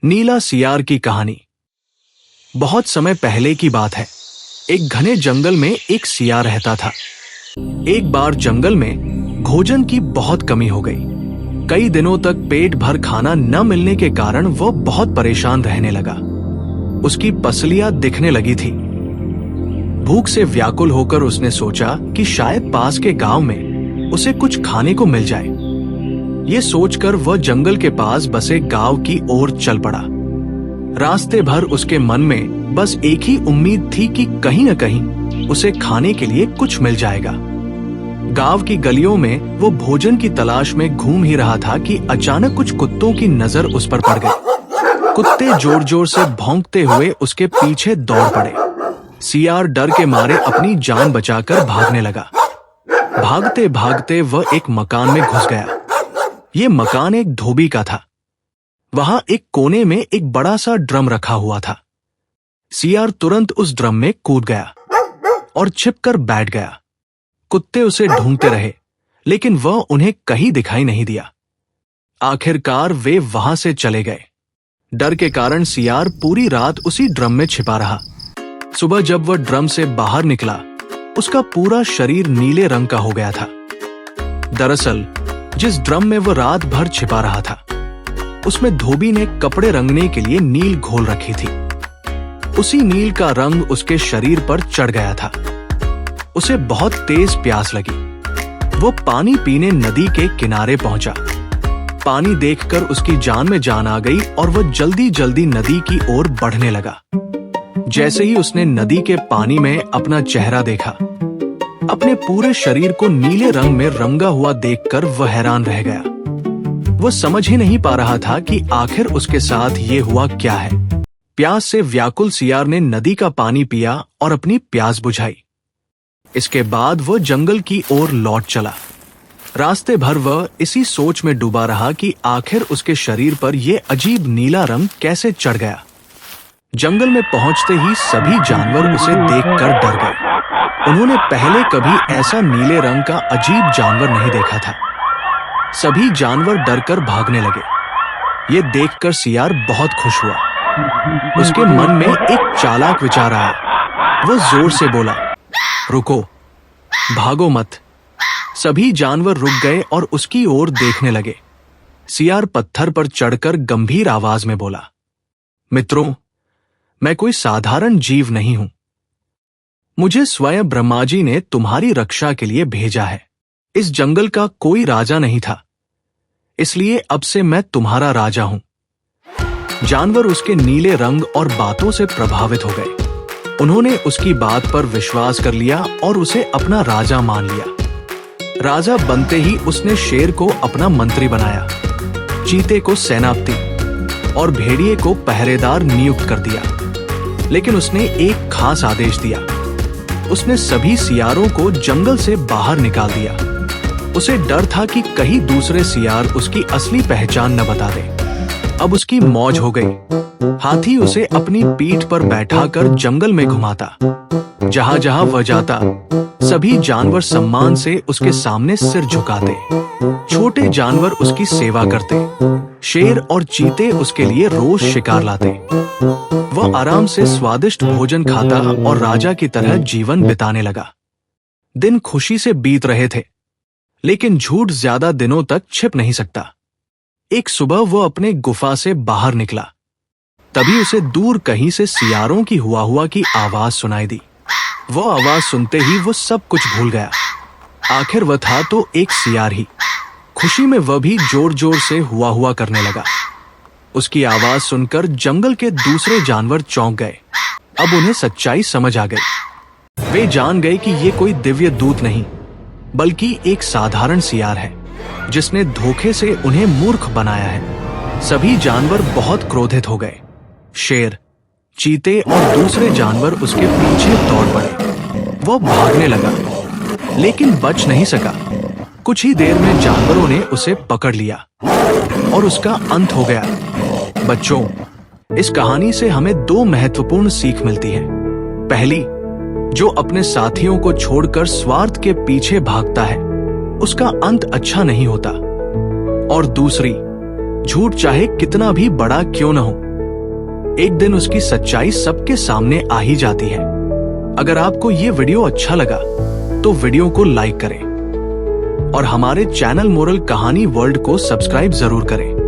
नीला सियार की कहानी। बहुत समय पहले की बात है। एक घने जंगल में एक सियार रहता था। एक बार जंगल में भोजन की बहुत कमी हो गई। कई दिनों तक पेट भर खाना न मिलने के कारण वह बहुत परेशान रहने लगा। उसकी पसलियां दिखने लगी थी। भूख से व्याकुल होकर उसने सोचा कि शायद पास के गांव में उसे कुछ खाने को मिल जाए। ये सोचकर वह जंगल के पास बसे गांव की ओर चल पड़ा। रास्ते भर उसके मन में बस एक ही उम्मीद थी कि कहीं न कहीं उसे खाने के लिए कुछ मिल जाएगा। गांव की गलियों में वो भोजन की तलाश में घूम ही रहा था कि अचानक कुछ कुत्तों की नजर उस पर पड़ गई। कुत्ते जोर जोर से भौंकते हुए उसके पीछे दौड़ पड़े। सियार डर के मारे अपनी जान बचाकर भागने लगा। भागते भागते वह एक मकान में घुस गया। ये मकान एक धोबी का था। वहां एक कोने में एक बड़ा सा ड्रम रखा हुआ था। सियार तुरंत उस ड्रम में कूद गया और छिपकर बैठ गया। कुत्ते उसे ढूंढते रहे, लेकिन वह उन्हें कहीं दिखाई नहीं दिया। आखिरकार वे वहां से चले गए। डर के कारण सियार पूरी रात उसी ड्रम में छिपा रहा। सुबह जब वह ड्रम से बाहर निकला, उसका पूरा शरीर नीले रंग का हो गया था। दरअसल जिस ड्रम में वह रात भर छिपा रहा था, उसमें धोबी ने कपड़े रंगने के लिए नील घोल रखी थी। उसी नील का रंग उसके शरीर पर चढ़ गया था। उसे बहुत तेज प्यास लगी। वो पानी पीने नदी के किनारे पहुंचा। पानी देखकर उसकी जान में जान आ गई और वह जल्दी जल्दी नदी की ओर बढ़ने लगा। जैसे ही उसने नदी के पानी में अपना चेहरा देखा, अपने पूरे शरीर को नीले रंग में रंगा हुआ देखकर वह हैरान रह गया। वह समझ ही नहीं पा रहा था कि आखिर उसके साथ ये हुआ क्या है। प्यास से व्याकुल सियार ने नदी का पानी पिया और अपनी प्यास बुझाई। इसके बाद वह जंगल की ओर लौट चला। रास्ते भर वह इसी सोच में डूबा रहा कि आखिर उसके शरीर पर यह अजीब नीला रंग कैसे चढ़ गया। जंगल में पहुंचते ही सभी जानवर उसे देखकर डर गए। उन्होंने पहले कभी ऐसा नीले रंग का अजीब जानवर नहीं देखा था। सभी जानवर डरकर भागने लगे। ये देखकर सियार बहुत खुश हुआ। उसके मन में एक चालाक विचार आया। वो जोर से बोला, रुको, भागो मत। सभी जानवर रुक गए और उसकी ओर देखने लगे। सियार पत्थर पर चढ़कर गंभीर आवाज में बोला, मित्रों, मैं कोई साधारण जीव नहीं हूं। मुझे स्वयं ब्रह्मा जी ने तुम्हारी रक्षा के लिए भेजा है। इस जंगल का कोई राजा नहीं था, इसलिए अब से मैं तुम्हारा राजा हूं। जानवर उसके नीले रंग और बातों से प्रभावित हो गए। उन्होंने उसकी बात पर विश्वास कर लिया और उसे अपना राजा मान लिया। राजा बनते ही उसने शेर को अपना मंत्री बनाया, चीते को सेनापति और भेड़िए को पहरेदार नियुक्त कर दिया। लेकिन उसने एक खास आदेश दिया। उसने सभी सियारों को जंगल से बाहर निकाल दिया। उसे डर था कि कहीं दूसरे सियार उसकी असली पहचान न बता दे। अब उसकी मौज हो गई। हाथी उसे अपनी पीठ पर बैठाकर जंगल में घुमाता। जहां जहां वह जाता, सभी जानवर सम्मान से उसके सामने सिर झुकाते। छोटे जानवर उसकी सेवा करते। शेर और चीते उसके लिए रोज शिकार लाते। वह आराम से स्वादिष्ट भोजन खाता और राजा की तरह जीवन बिताने लगा। दिन खुशी से बीत रहे थे, लेकिन झूठ ज्यादा दिनों तक छिप नहीं सकता। एक सुबह वह अपने गुफा से बाहर निकला। तभी उसे दूर कहीं से सियारों की हुआ की आवाज सुनाई दी। वह आवाज सुनते ही वो सब कुछ भूल गया। आखिर वह था तो एक सियार ही। खुशी में वह भी जोर जोर से हुआ करने लगा। उसकी आवाज सुनकर जंगल के दूसरे जानवर चौंक गए। अब उन्हें सच्चाई समझ आ गई। वे जान गए कि ये कोई दिव्य दूत नहीं, बल्कि एक साधारण सियार है, जिसने धोखे से उन्हें मूर्ख बनाया है। सभी जानवर बहुत क्रोधित हो गए। शेर, चीते और दूसरे जानवर उसके पीछे दौड़ पड़े। वह भागने लगा, लेकिन बच नहीं सका। कुछ ही देर में जानवरों ने उसे पकड़ लिया और उसका अंत हो गया। बच्चों, इस कहानी से हमें दो महत्वपूर्ण सीख मिलती है। पहली, जो अपने साथियों को छोड़कर स्वार्थ के पीछे भागता है, उसका अंत अच्छा नहीं होता। और दूसरी, झूठ चाहे कितना भी बड़ा क्यों न हो, एक दिन उसकी सच्चाई सबके सामने आ ही जाती है। अगर आपको ये वीडियो अच्छा लगा तो वीडियो को लाइक करें और हमारे चैनल मोरल कहानी वर्ल्ड को सब्सक्राइब जरूर करें।